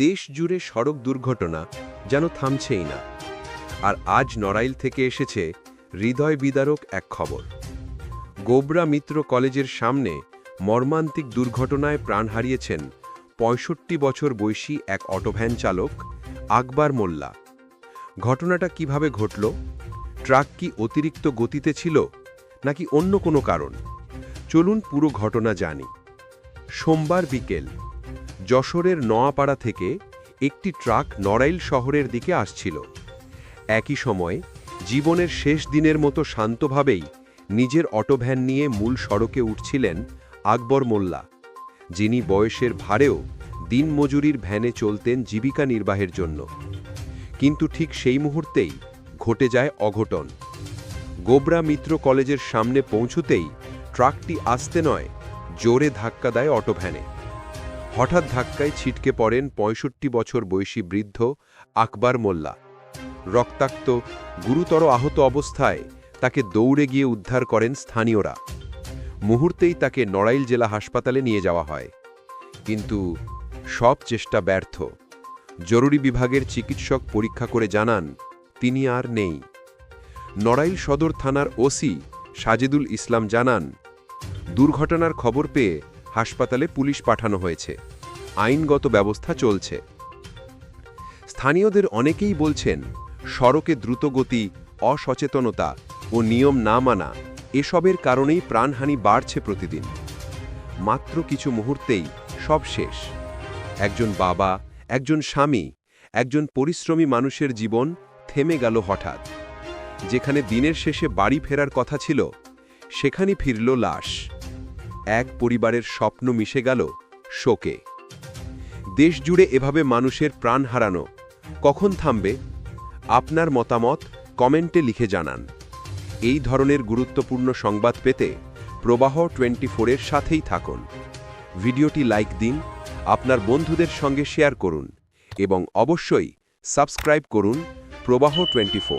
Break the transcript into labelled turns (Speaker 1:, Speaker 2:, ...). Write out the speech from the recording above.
Speaker 1: দেশ জুড়ে সড়ক দুর্ঘটনা যেন থামছেই না। আর আজ নড়াইল থেকে এসেছে হৃদয় বিদারক এক খবর। গোবরা মিত্র কলেজের সামনে মর্মান্তিক দুর্ঘটনায় প্রাণ হারিয়েছেন ৬৫ বছর বয়সী এক অটোভ্যান চালক আকবর মোল্লা। ঘটনাটা কিভাবে ঘটল? ট্রাক কি অতিরিক্ত গতিতে ছিল নাকি অন্য কোনো কারণ? চলুন পুরো ঘটনা জানি। সোমবার বিকেল যশোরের নোয়াপাড়া থেকে একটি ট্রাক নড়াইল শহরের দিকে আসছিল। একই সময় জীবনের শেষ দিনের মতো শান্তভাবেই নিজের অটোভ্যান নিয়ে মূল সড়কে উঠছিলেন আকবর মোল্লা, যিনি বয়সের ভারেও দিনমজুরির ভ্যানে চলতেন জীবিকা নির্বাহের জন্য। কিন্তু ঠিক সেই মুহূর্তেই ঘটে যায় অঘটন। গোবরা মিত্র কলেজের সামনে পৌঁছতেই ট্রাকটি আস্তে নয়, জোরে ধাক্কা দেয় অটোভ্যানে। হঠাৎ ধাক্কায় ছিটকে পড়েন ৬৫ বছর বয়সী বৃদ্ধ আকবর মোল্লা। রক্তাক্ত, গুরুতর আহত অবস্থায় তাকে দৌড়ে গিয়ে উদ্ধার করেন স্থানীয়রা। মুহূর্তেই তাকে নড়াইল জেলা হাসপাতালে নিয়ে যাওয়া হয়, কিন্তু সব চেষ্টা ব্যর্থ। জরুরি বিভাগের চিকিৎসক পরীক্ষা করে জানান তিনি আর নেই। নড়াইল সদর থানার ওসি সাজেদুল ইসলাম জানান, দুর্ঘটনার খবর পেয়ে হাসপাতালে পুলিশ পাঠানো হয়েছে, আইনগত ব্যবস্থা চলছে। স্থানীয়দের অনেকেই বলছেন, সড়কে দ্রুতগতি, অসচেতনতা ও নিয়ম না মানা এসবের কারণেই প্রাণহানি বাড়ছে প্রতিদিন। মাত্র কিছু মুহূর্তেই সব শেষ। একজন বাবা, একজন স্বামী, একজন পরিশ্রমী মানুষের জীবন থেমে গেল হঠাৎ। যেখানে দিনের শেষে বাড়ি ফেরার কথা ছিল, সেখানেই ফিরল লাশ। এক পরিবারের স্বপ্ন মিশে গেল শোকে। দেশ জুড়ে এভাবে মানুষের প্রাণ হারানো কখন থামবে? আপনার মতামত কমেন্টে লিখে জানান। এই ধরনের গুরুত্বপূর্ণ সংবাদ পেতে প্রবাহ 24-এর সাথেই থাকুন। ভিডিওটি লাইক দিন, আপনার বন্ধুদের সঙ্গে শেয়ার করুন এবং অবশ্যই সাবস্ক্রাইব করুন প্রবাহ 24।